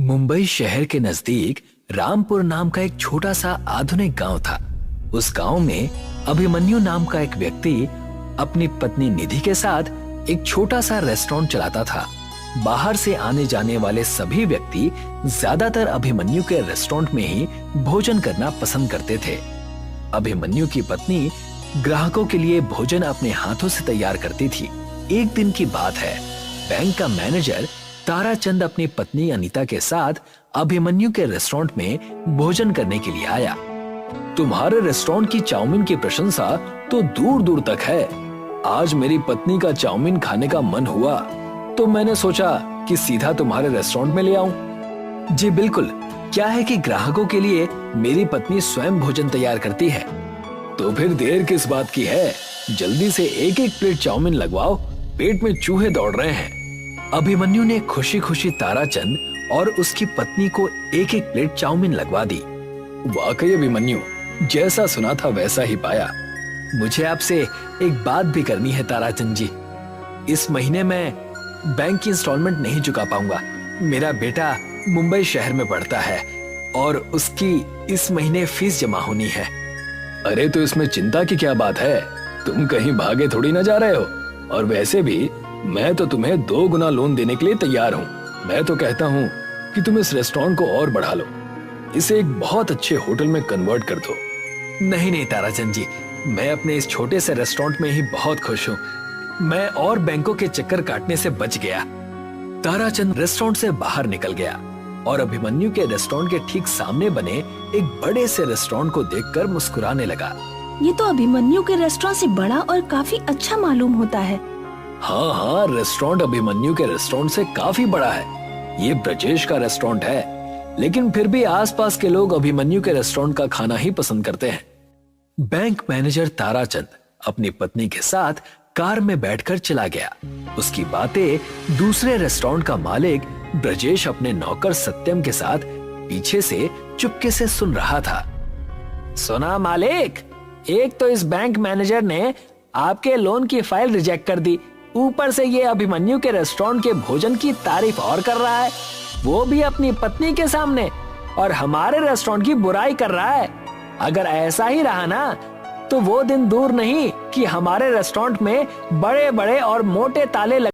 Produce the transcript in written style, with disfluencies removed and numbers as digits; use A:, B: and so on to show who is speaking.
A: मुंबई शहर के नजदीक रामपुर नाम का एक छोटा सा आधुनिक गांव था। उस गांव में अभिमन्यु नाम का एक व्यक्ति अपनी पत्नी निधि के साथ एक छोटा सा रेस्टोरेंट चलाता था। बाहर से आने जाने वाले सभी व्यक्ति ज्यादातर अभिमन्यु के रेस्टोरेंट में ही भोजन करना पसंद करते थे। अभिमन्यु की पत्नी ग्राहकों के लिए भोजन अपने हाथों से तैयार करती थी। एक दिन की बात है, बैंक का मैनेजर ताराचंद अपनी पत्नी अनीता के साथ अभिमन्यु के रेस्टोरेंट में भोजन करने के लिए आया। तुम्हारे रेस्टोरेंट की चाउमीन की प्रशंसा तो दूर दूर तक है। आज मेरी पत्नी का चाउमीन खाने का मन हुआ तो मैंने सोचा कि सीधा तुम्हारे रेस्टोरेंट में ले आऊं। जी बिल्कुल, क्या है कि ग्राहकों के लिए मेरी पत्नी स्वयं भोजन तैयार करती है। तो फिर देर किस बात की है, जल्दी से एक एक प्लेट चाउमीन लगवाओ, पेट में चूहे दौड़ रहे हैं। अभिमन्यु ने खुशी खुशी ताराचंद और उसकी पत्नी को एक एक प्लेट चाउमीन लगवा दी। वाकई अभिमन्यु, जैसा सुना था वैसा ही पाया। मुझे आपसे एक बात भी करनी है ताराचंद जी। इस महीने मैं बैंक की इंस्टॉलमेंट नहीं चुका पाऊंगा। मेरा बेटा मुंबई शहर में पढ़ता है और उसकी इस महीने फीस जमा होनी है। अरे तो इसमें चिंता की क्या बात है, तुम कहीं भागे थोड़ी ना जा रहे हो। और वैसे भी मैं तो तुम्हें 2 गुना लोन देने के लिए तैयार हूँ। मैं तो कहता हूँ कि तुम इस रेस्टोरेंट को और बढ़ा लो, इसे एक बहुत अच्छे होटल में कन्वर्ट कर दो। नहीं नहीं ताराचंद जी, मैं अपने इस छोटे से रेस्टोरेंट में ही बहुत खुश हूँ। मैं और बैंकों के चक्कर काटने से बच गया। ताराचंद रेस्टोरेंट से बाहर निकल गया और अभिमन्यु के रेस्टोरेंट के ठीक सामने बने एक बड़े से रेस्टोरेंट को देखकर मुस्कुराने लगा।
B: ये तो अभिमन्यु के रेस्टोरेंट से बड़ा और काफी अच्छा मालूम होता है।
A: हाँ हाँ, रेस्टोरेंट अभिमन्यु के रेस्टोरेंट से काफी बड़ा है। ये ब्रजेश का रेस्टोरेंट है, लेकिन फिर भी आसपास के लोग अभिमन्यु के रेस्टोरेंट का खाना ही पसंद करते हैं। बैंक मैनेजर ताराचंद अपनी पत्नी के साथ कार में बैठकर चला गया। उसकी बातें दूसरे रेस्टोरेंट का मालिक ब्रजेश अपने नौकर सत्यम के साथ पीछे से चुपके से सुन रहा था। सुना मालिक, एक तो इस बैंक मैनेजर ने आपके लोन की फाइल रिजेक्ट कर दी, ऊपर से ये अभिमन्यु के रेस्टोरेंट के भोजन की तारीफ और कर रहा है, वो भी अपनी पत्नी के सामने, और हमारे रेस्टोरेंट की बुराई कर रहा है। अगर ऐसा ही रहा ना तो वो दिन दूर नहीं कि हमारे रेस्टोरेंट में बड़े बड़े और मोटे ताले